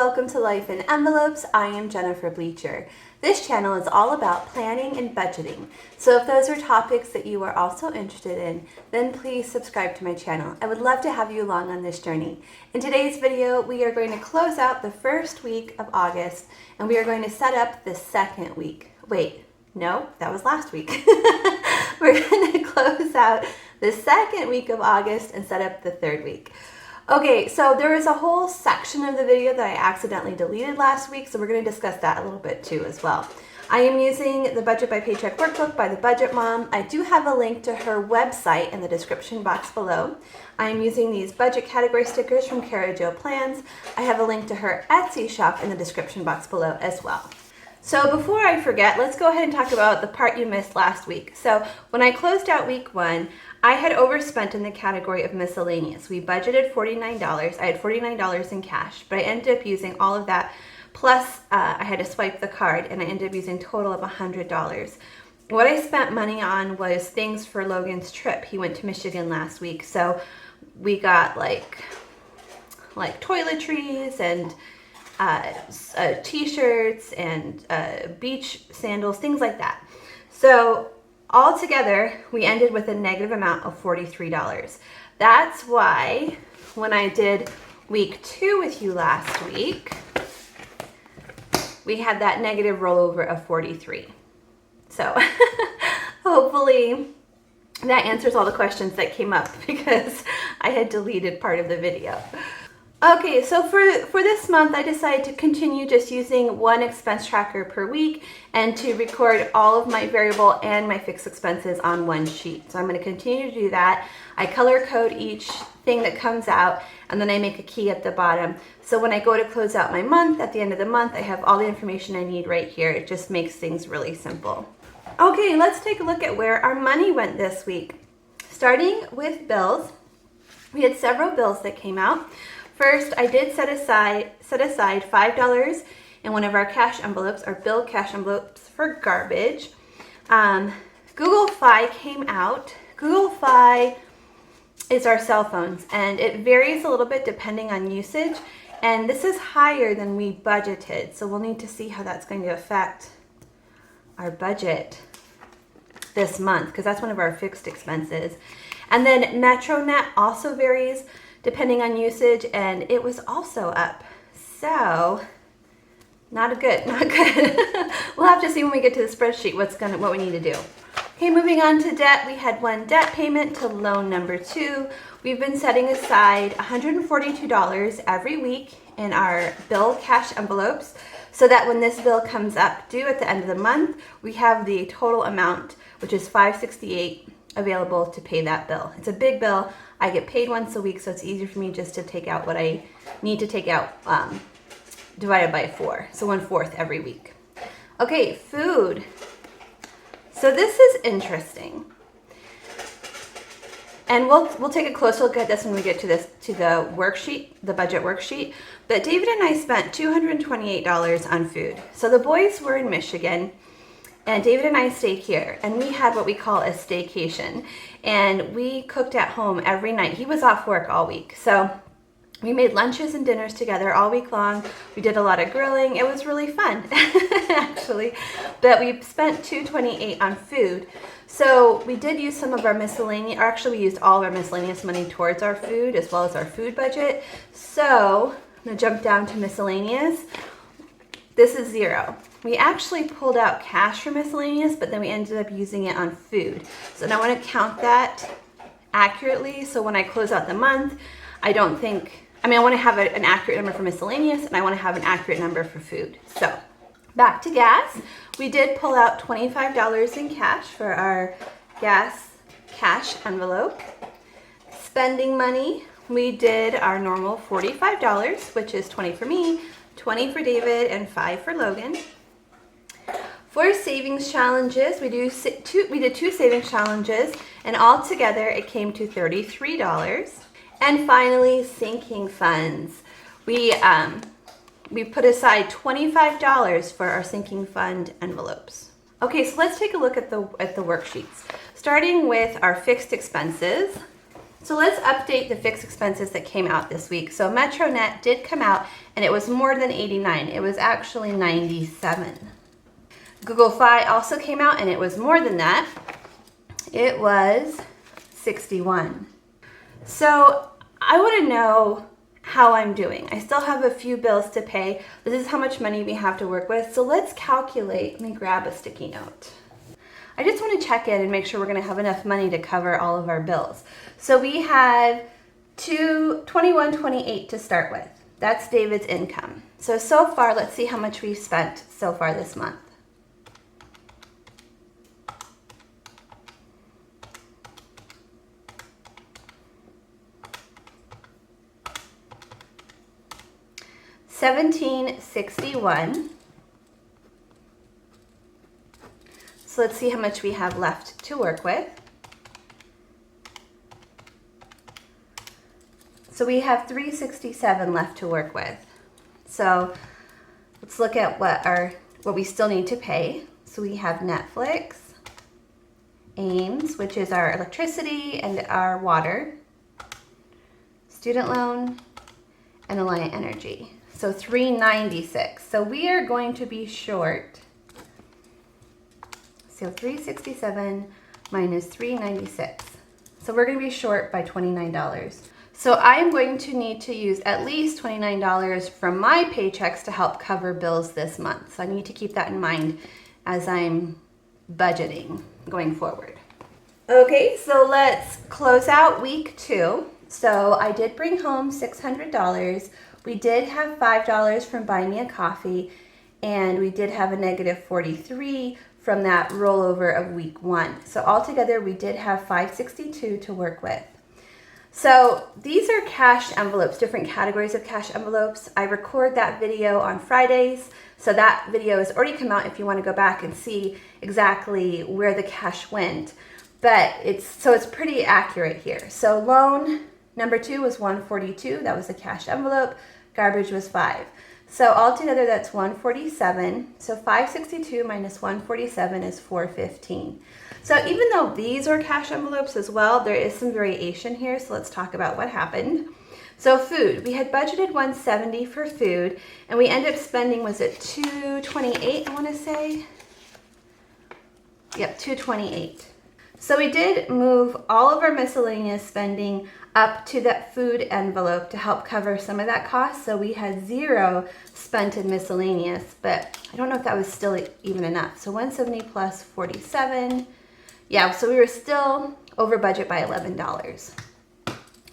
welcome to Life in Envelopes. I am Jennifer Bleecher. This channel is all about planning and budgeting. So if those are topics that you are also interested in, then please subscribe to my channel. I would love to have you along on this journey. In today's video, we are going to close out the first week of August, and we are going to set up the second week. Wait, no, that was last week. We're going to close out the second week of August and set up the third week. Okay, so there is a whole section of the video that I accidentally deleted last week, so we're going to discuss that a little bit too as well. I am using the Budget by Paycheck workbook by the Budget Mom. I do have a link to her website in the description box below. I am using these budget category stickers from Cara Jo Plans. I have a link to her Etsy shop in the description box below as well. So before I forget, let's go ahead and talk about the part you missed last week. So when I closed out week one, I had overspent in the category of miscellaneous. We budgeted $49. I had $49 in cash, but I ended up using all of that. Plus, I had to swipe the card, and I ended up using a total of $100. What I spent money on was things for Logan's trip. He went to Michigan last week, so we got like toiletries and t-shirts and beach sandals, things like that. So altogether, we ended with a negative amount of $43. That's why when I did week two with you last week, we had that negative rollover of 43. So hopefully that answers all the questions that came up because I had deleted part of the video. Okay, so for this month, I decided to continue just using one expense tracker per week and to record all of my variable and my fixed expenses on one sheet. So I'm going to continue to do that. I color code each thing that comes out, and then I make a key at the bottom. So when I go to close out my month, at the end of the month, I have all the information I need right here. It just makes things really simple. Okay, let's take a look at where our money went this week. Starting with bills, we had several bills that came out. First, I did set aside $5 in one of our cash envelopes, our bill cash envelopes for garbage. Google Fi came out. Google Fi is our cell phones, and it varies a little bit depending on usage. And this is higher than we budgeted, so we'll need to see how that's going to affect our budget this month, because that's one of our fixed expenses. And then MetroNet also varies depending on usage, and it was also up. So not good. We'll have to see when we get to the spreadsheet what we need to do. Okay, moving on to debt. We had one debt payment to loan number 2. We've been setting aside $142 every week in our bill cash envelopes so that when this bill comes up due at the end of the month, we have the total amount, which is $568, available to pay that bill. It's a big bill. I get paid once a week, so it's easier for me just to take out what I need to take out divided by 4, so 1/4 every week. Okay, food. So this is interesting, and we'll take a closer look at this when we get to the worksheet, the budget worksheet. But David and I spent $228 on food. So the boys were in Michigan, and David and I stayed here, and we had what we call a staycation, and we cooked at home every night. He was off work all week, so we made lunches and dinners together all week long. We did a lot of grilling. It was really fun, actually, but we spent $228 on food. So we did use some of our miscellaneous, or actually we used all of our miscellaneous money towards our food as well as our food budget. So I'm gonna jump down to miscellaneous. This is 0. We actually pulled out cash for miscellaneous, but then we ended up using it on food. So now I want to count that accurately. So when I close out the month, I want to have an accurate number for miscellaneous, and I want to have an accurate number for food. So back to gas. We did pull out $25 in cash for our gas cash envelope. Spending money, we did our normal $45, which is 20 for me, 20 for David, and 5 for Logan. For savings challenges, we did 2 savings challenges, and all together it came to $33. And finally, sinking funds. We put aside $25 for our sinking fund envelopes. Okay, so let's take a look at the worksheets. Starting with our fixed expenses. So let's update the fixed expenses that came out this week. So MetroNet did come out and it was more than 89. It was actually 97. Google Fi also came out and it was more than that. It was 61. So I want to know how I'm doing. I still have a few bills to pay. This is how much money we have to work with. So let's calculate. Let me grab a sticky note. I just want to check in and make sure we're going to have enough money to cover all of our bills. So we have $21.28 to start with. That's David's income. So far, let's see how much we've spent so far this month. $17.61. So let's see how much we have left to work with. So we have $367 left to work with. So let's look at what we still need to pay. So we have Netflix, Ames, which is our electricity and our water, student loan, and Alliant Energy. So $396. So we are going to be short. So 367 minus 396. So we're going to be short by $29. So I'm going to need to use at least $29 from my paychecks to help cover bills this month. So I need to keep that in mind as I'm budgeting going forward. Okay, so let's close out week 2. So I did bring home $600. We did have $5 from Buy Me a Coffee, and we did have a negative 43 from that rollover of week 1. So altogether, we did have $562 to work with. So these are cash envelopes, different categories of cash envelopes. I record that video on Fridays, so that video has already come out if you want to go back and see exactly where the cash went. But it's pretty accurate here. So loan number 2 was $142. That was a cash envelope. Garbage was $5. So altogether, that's $147. So $562 minus $147 is $415. So even though these are cash envelopes as well, there is some variation here. So let's talk about what happened. So food, we had budgeted $170 for food, and we ended up spending, was it $228, I want to say? Yep, $228. So we did move all of our miscellaneous spending up to that food envelope to help cover some of that cost. So we had $0 spent in miscellaneous, but I don't know if that was still even enough. So 170 plus 47. Yeah, so we were still over budget by $11.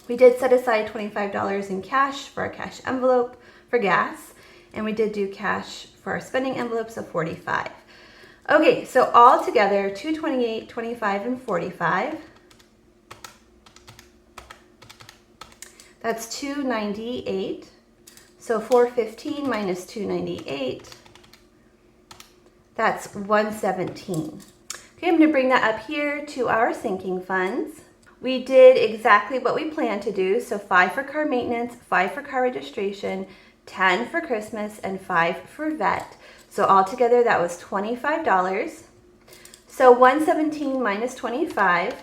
We did set aside $25 in cash for our cash envelope for gas, and we did do cash for our spending envelopes of $45. Okay, so all together, $228, $25, and $45. That's $298. So $415 minus $298. That's $117. Okay, I'm going to bring that up here to our sinking funds. We did exactly what we planned to do. So 5 for car maintenance, 5 for car registration, 10 for Christmas, and 5 for vet. So altogether, that was $25. So $117 minus $25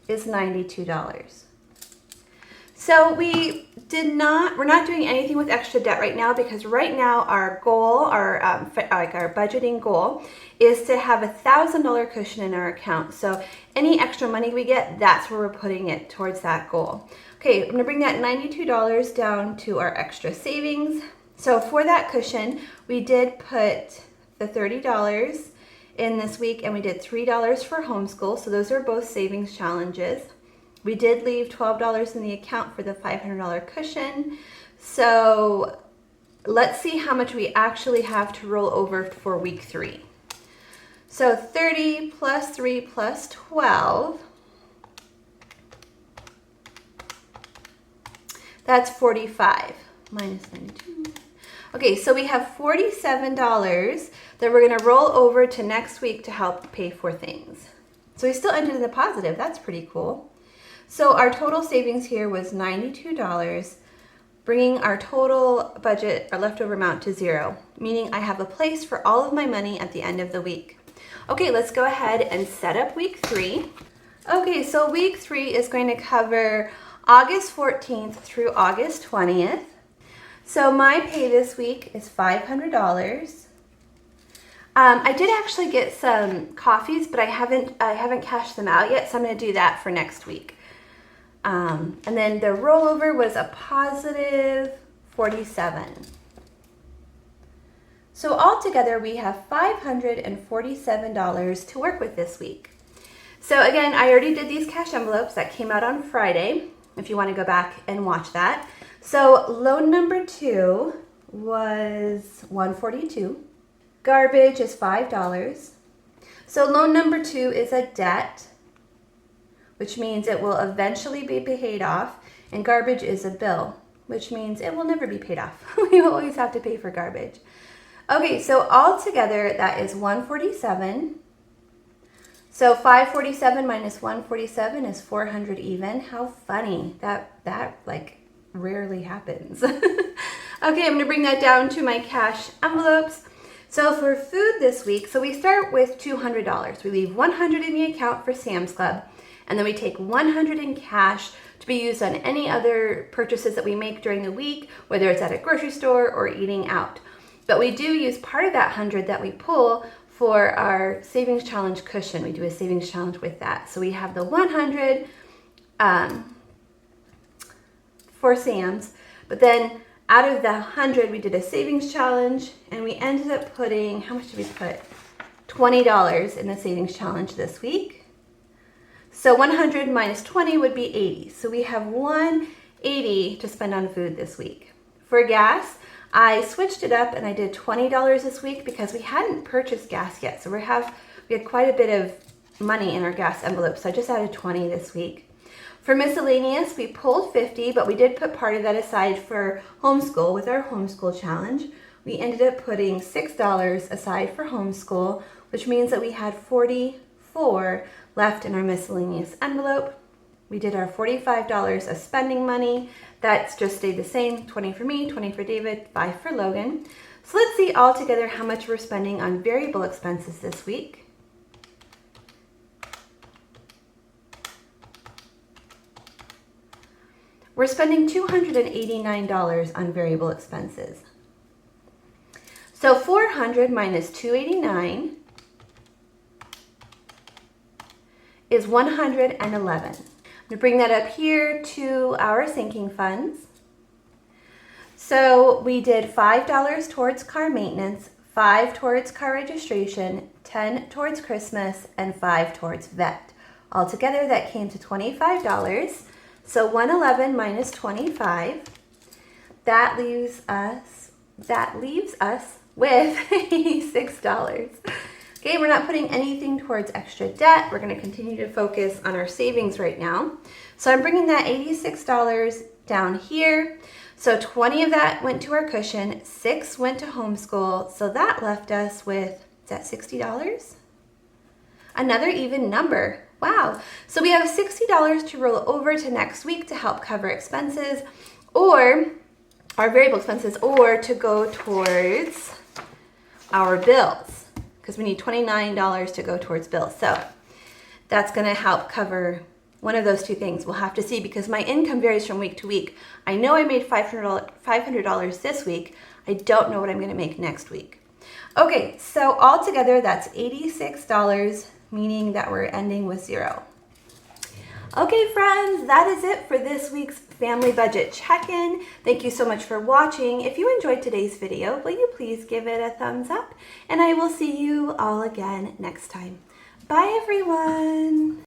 is $92. So we're not doing anything with extra debt right now, because right now our goal, our budgeting goal, is to have a $1,000 cushion in our account. So any extra money we get, that's where we're putting it towards that goal. Okay, I'm gonna bring that $92 down to our extra savings. So for that cushion, we did put the $30 in this week, and we did $3 for homeschool. So those are both savings challenges. We did leave $12 in the account for the $500 cushion. So let's see how much we actually have to roll over for week 3. So 30 plus 3 plus 12, that's 45 minus 92. Okay, so we have $47 that we're gonna roll over to next week to help pay for things. So we still ended in the positive. That's pretty cool. So our total savings here was $92, bringing our total budget, our leftover amount, to 0, meaning I have a place for all of my money at the end of the week. Okay, let's go ahead and set up week 3. Okay, so week 3 is going to cover August 14th through August 20th. So my pay this week is $500. I did actually get some coffees, but I haven't cashed them out yet, so I'm going to do that for next week. And then the rollover was a positive 47. So altogether, we have $547 to work with this week. So again, I already did these cash envelopes that came out on Friday, if you want to go back and watch that. So loan number 2 was $142. Garbage is $5. So loan number 2 is a debt, which means it will eventually be paid off, and garbage is a bill, which means it will never be paid off. We always have to pay for garbage. Okay, so all together that is $147. So 547 minus 147 is 400 even. How funny. That like rarely happens. Okay, I'm going to bring that down to my cash envelopes. So for food this week, so we start with $200. We leave $100 in the account for Sam's Club, and then we take $100 in cash to be used on any other purchases that we make during the week, whether it's at a grocery store or eating out. But we do use part of that $100 that we pull for our savings challenge cushion. We do a savings challenge with that. So we have the $100 for Sam's, but then out of the $100 we did a savings challenge, and we ended up putting, how much did we put? $20 in the savings challenge this week. So 100 minus 20 would be 80. So we have $180 to spend on food this week. For gas, I switched it up and I did $20 this week because we hadn't purchased gas yet. So we had quite a bit of money in our gas envelope. So I just added 20 this week. For miscellaneous, we pulled 50, but we did put part of that aside for homeschool with our homeschool challenge. We ended up putting $6 aside for homeschool, which means that we had 44 left in our miscellaneous envelope. We did our $45 of spending money. That's just stayed the same, 20 for me, 20 for David, 5 for Logan. So let's see all together how much we're spending on variable expenses this week. We're spending $289 on variable expenses. So 400 minus 289 is 111. I'm going to bring that up here to our sinking funds. So we did $5 towards car maintenance, $5 towards car registration, $10 towards Christmas, and $5 towards vet. Altogether that came to $25. So 111 minus 25, that leaves us with $86. Okay, we're not putting anything towards extra debt. We're going to continue to focus on our savings right now. So I'm bringing that $86 down here. So 20 of that went to our cushion, 6 went to homeschool. So that left us with, is that $60? Another even number. Wow. So we have $60 to roll over to next week to help cover expenses, or our variable expenses, or to go towards our bills, because we need $29 to go towards bills. So that's going to help cover one of those two things. We'll have to see, because my income varies from week to week. I know I made $500 this week. I don't know what I'm going to make next week. Okay, so altogether that's $86, meaning that we're ending with 0. Okay, friends, that is it for this week's family budget check-in. Thank you so much for watching. If you enjoyed today's video, will you please give it a thumbs up? And I will see you all again next time. Bye, everyone.